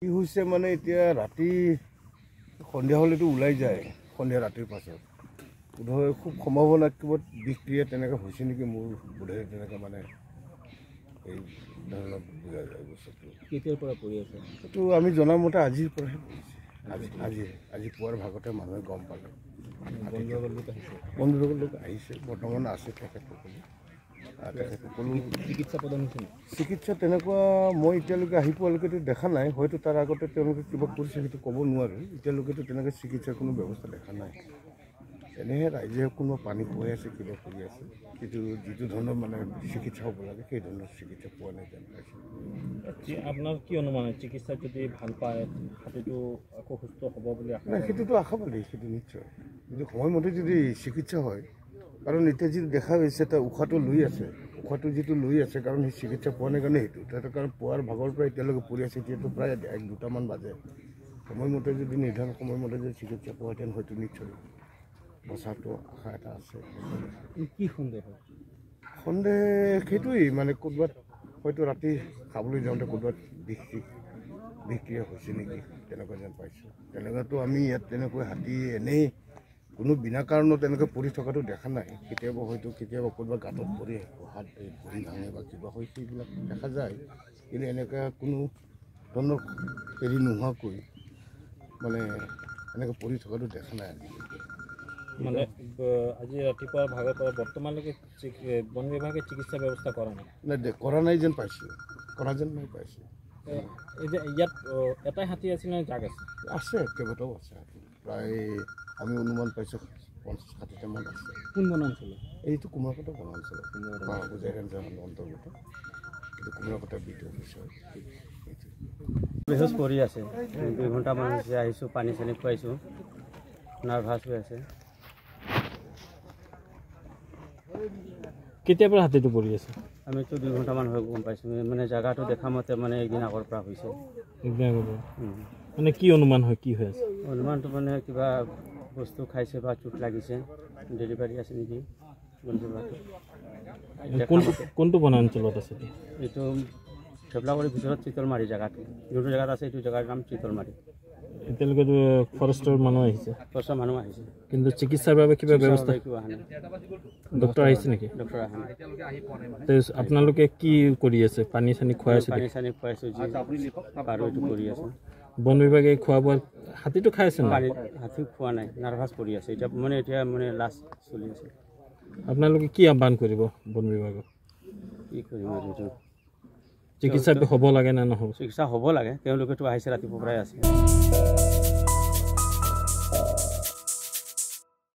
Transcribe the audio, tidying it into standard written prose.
কি হৈছে মানে এতিয়া ৰাতি সন্ধিয়া হ'লেতো ওলাই যায় সন্ধিয়া ৰাতিৰ পাছত বোধহয় খুব সম্ভাৱনা কিবা বিক্ৰিয়া তেনেকৈ হৈছে নেকি মোৰ বোধহয় তেনেকৈ মানে এই ধৰণৰ বুজা যায় বস্তুটো কেতিয়াৰ পৰা পৰি আছে সেইটো আমি জনামতে আজিৰ পৰাহে পৰিছে আজি পুৱাৰ ভাগতে মানুহে গম পালে বন্ধুসকল লোক আহিছে বৰ্তমান আছে তেখেতসকলে চিকিৎসা প্ৰদান হৈছে চিকিৎসা তেনেকুৱা মই এতিয়ালৈকে আহি পোৱালৈকেতো দেখা নাই হয়তো তাৰ আগতে তেওঁলোকে কিবা কৰিছে সেইটো ক'ব নোৱাৰোঁ এতিয়ালৈকেতো তেনেকৈ চিকিৎসাৰ কোনো ব্যৱস্থা দেখা নাই এনেহে ৰাইজে কোনোবা পানী খুৱাই আছে কিবা কৰি আছে কিন্তু যিটো ধৰণৰ মানে চিকিৎসা হ'ব লাগে সেই ধৰণৰ চিকিৎসা পোৱা নাই যেন পাইছোঁ আপোনাৰ কি অনুমান চিকিৎসা যদি ভাল পায় হাতীটো আকৌ সুস্থ হ'ব বুলি আশা নাই সেইটোতো আশাবাদী সেইটো নিশ্চয় যদি সময়মতে যদি চিকিৎসা হয় কাৰণ এতিয়া যিটো দেখা গৈছে তাৰ উশাহটো লৈ আছে উশাহটো যিটো লৈ আছে কাৰণ সেই চিকিৎসা পোৱা নাই কাৰণে সেইটো তাতে কাৰণ পুৱাৰ ভাগৰ পৰা এতিয়ালৈকে পৰি আছে এতিয়াতো প্ৰায় 1-2টামান বাজে সময়মতে যদি নিৰ্ধাৰণ সময়মতে যদি চিকিৎসা পোৱাহেঁতেন হয়তো নিশ্চয় বচাটো আশা এটা আছে কি সন্দেহ হয় সন্দেহ সেইটোৱেই মানে ক'ৰবাত হয়তো ৰাতি খাবলৈ যাওঁতে ক'ৰবাত বিক্ৰিয়া হৈছে নেকি তেনেকুৱা যেন পাইছোঁ তেনেকুৱাতো আমি ইয়াত তেনেকৈ হাতী এনেই কোনো বিনা কাৰণত তেনেকৈ পৰি থকাটো দেখা নাই কেতিয়াবা হয়তো কেতিয়াবা ক'ৰবাত গাঁতত পৰি হাত ভৰি ভাঙে বা কিবা হয় সেইবিলাক দেখা যায় কিন্তু এনেকুৱা কোনো ধৰণৰ হেৰি নোহোৱাকৈ মানে এনেকৈ পৰি থকাটো দেখা নাই মানে আজি ৰাতিপুৱাৰ ভাগৰ পৰা বৰ্তমানলৈকে বন বিভাগে চিকিৎসা ব্যৱস্থা কৰা নাই কৰা নাই যেন পাইছোঁ কৰা যেন নাই পাইছোঁ এতিয়া ইয়াত এটাই হাতী আছিল নে জাক আছে কেইবাটাও আছে হাতী প্ৰায় আমি অনুমান পাইছোঁ 50-60টামান আছে কোন বনাঞ্চল এইটো কুমাৰকটা বনাঞ্চল অন্তৰ্গত এইটো কুমাৰকটা বিট অফিচৰ বেহুচ পৰি আছে 2 ঘণ্টামান হৈছে আহিছোঁ পানী চানী খুৱাইছোঁ নাৰ্ভাছ হৈ আছে কেতিয়াৰ পৰা হাতীটো পৰি আছে আমিতো 2 ঘণ্টামান হৈ গম পাইছোঁ মানে জেগাটো দেখা মতে মানে একদিন আগৰ পৰা হৈছে মানে কি অনুমান হয় কি হৈ আছে অনুমানটো মানে কিবা বস্তু খাইছে বা চোট লাগিছে ডেলিভাৰী আছে নেকি কোনটো বনাঞ্চলত আছে এইটো ফেবলাগুৰিৰ ভিতৰত চিতলমাৰী জেগাটো যোনটো জেগাত আছে এইটো জেগাৰ নাম চিতলমাৰী এতিয়ালৈকে ফৰেষ্টৰ মানুহ আহিছে মানুহ আহিছে কিন্তু চিকিৎসাৰ বাবে কিবা ব্যৱস্থা একো অহা নাই ডক্টৰ আহিছে নেকি ডক্টৰ অহা নাই আপোনালোকে কি কৰি আছে পানী চানী খুৱাই আছে পানী চানী খুৱাইছোঁ যি পাৰোঁ এইটো কৰি আছোঁ বন বিভাগে খোৱা বোৱা হাতীটো খাই আছে পানী হাতী খোৱা নাই নাৰ্ভাছ পৰি আছে এতিয়া মানে লাষ্ট চলি আছে আপোনালোকে কি আহ্বান কৰিব বন বিভাগক কি কৰিম আৰু এইটো চিকিৎসা হ'ব লাগে নে নহ'ব চিকিৎসা হ'ব লাগে তেওঁলোকেতো আহিছে ৰাতিপুৱাৰ পৰাই আছে